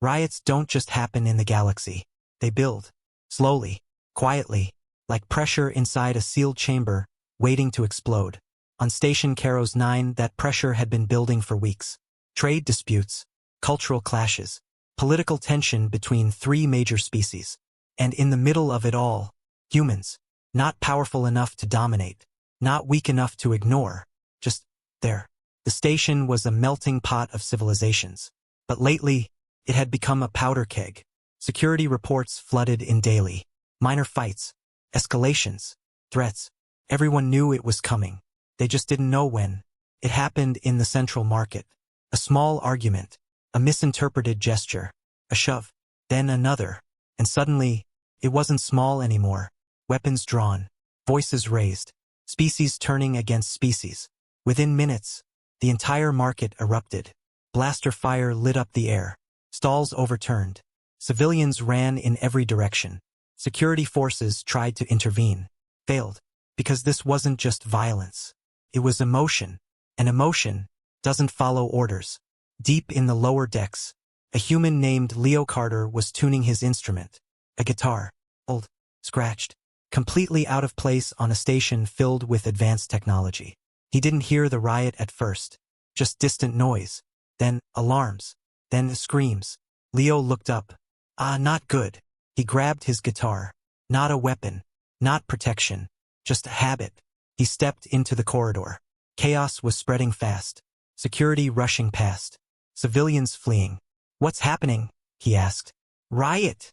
Riots don't just happen in the galaxy. They build. Slowly. Quietly. Like pressure inside a sealed chamber, waiting to explode. On Station Caros 9, that pressure had been building for weeks. Trade disputes. Cultural clashes. Political tension between three major species. And in the middle of it all, humans. Not powerful enough to dominate. Not weak enough to ignore. Just there. The station was a melting pot of civilizations. But lately, it had become a powder keg. Security reports flooded in daily. Minor fights. Escalations. Threats. Everyone knew it was coming. They just didn't know when. It happened in the central market. A small argument. A misinterpreted gesture. A shove. Then another. And suddenly, it wasn't small anymore. Weapons drawn. Voices raised. Species turning against species. Within minutes, the entire market erupted. Blaster fire lit up the air. Stalls overturned. Civilians ran in every direction. Security forces tried to intervene. Failed. Because this wasn't just violence. It was emotion. And emotion doesn't follow orders. Deep in the lower decks, a human named Leo Carter was tuning his instrument. A guitar. Old. Scratched. Completely out of place on a station filled with advanced technology. He didn't hear the riot at first. Just distant noise. Then alarms. Then screams. Leo looked up. Not good. He grabbed his guitar. Not a weapon. Not protection. Just a habit. He stepped into the corridor. Chaos was spreading fast. Security rushing past. Civilians fleeing. "What's happening?" he asked. "Riot!"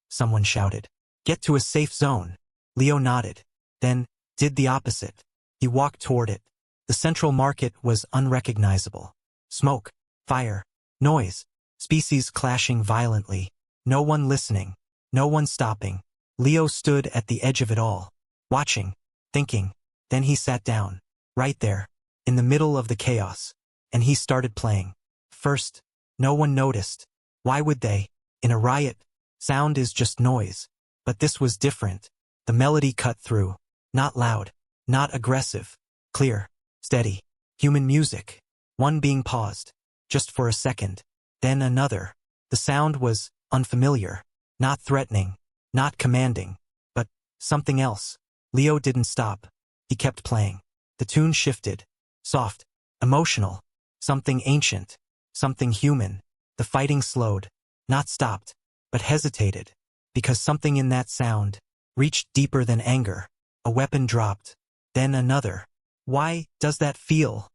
someone shouted. "Get to a safe zone." Leo nodded. Then, did the opposite. He walked toward it. The central market was unrecognizable. Smoke. Fire. Noise. Species clashing violently. No one listening. No one stopping. Leo stood at the edge of it all. Watching. Thinking. Then he sat down. Right there. In the middle of the chaos. And he started playing. First, no one noticed. Why would they? In a riot, sound is just noise. But this was different. The melody cut through. Not loud. Not aggressive. Clear. Steady. Human music. One being paused. Just for a second. Then another. The sound was unfamiliar. Not threatening. Not commanding. But something else. Leo didn't stop. He kept playing. The tune shifted. Soft. Emotional. Something ancient. Something human. The fighting slowed. Not stopped. But hesitated. Because something in that sound reached deeper than anger. A weapon dropped. Then another. "Why does that feel?"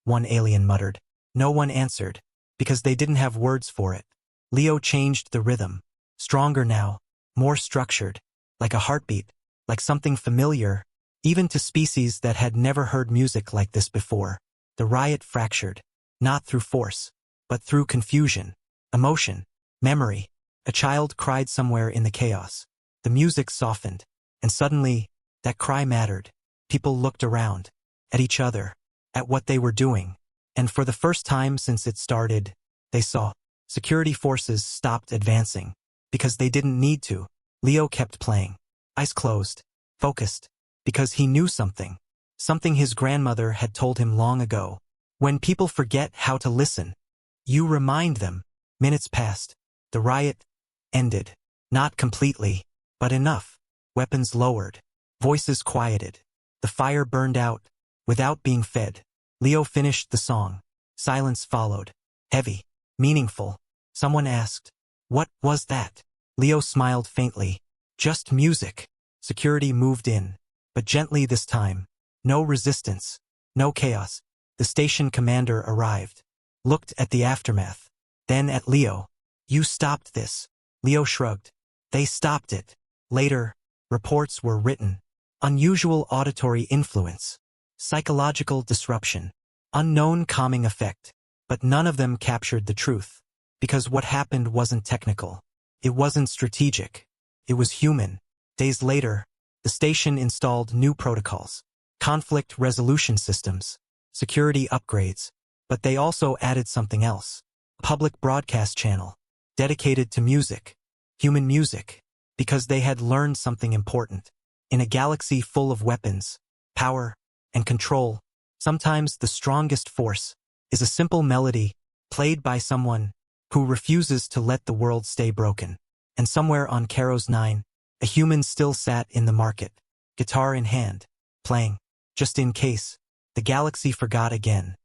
one alien muttered. No one answered. Because they didn't have words for it. Leo changed the rhythm. Stronger now. More structured. Like a heartbeat. Like something familiar. Even to species that had never heard music like this before. The riot fractured. Not through force. But through confusion. Emotion. Memory. A child cried somewhere in the chaos. The music softened. And suddenly, that cry mattered. People looked around. At each other. At what they were doing. And for the first time since it started, they saw. Security forces stopped advancing. Because they didn't need to. Leo kept playing. Eyes closed. Focused. Because he knew something. Something his grandmother had told him long ago. When people forget how to listen, you remind them. Minutes passed. The riot ended. Not completely, but enough. Weapons lowered. Voices quieted. The fire burned out. Without being fed. Leo finished the song. Silence followed. Heavy. Meaningful. Someone asked, "What was that?" Leo smiled faintly. "Just music." Security moved in. But gently this time. No resistance. No chaos. The station commander arrived. Looked at the aftermath. Then at Leo. "You stopped this." Leo shrugged. "They stopped it." Later, reports were written. Unusual auditory influence. Psychological disruption. Unknown calming effect. But none of them captured the truth. Because what happened wasn't technical. It wasn't strategic. It was human. Days later, the station installed new protocols. Conflict resolution systems. Security upgrades. But they also added something else. A public broadcast channel. Dedicated to music. Human music. Because they had learned something important. In a galaxy full of weapons, power, and control, sometimes the strongest force is a simple melody played by someone who refuses to let the world stay broken. And somewhere on Caros 9, a human still sat in the market, guitar in hand, playing, just in case, the galaxy forgot again.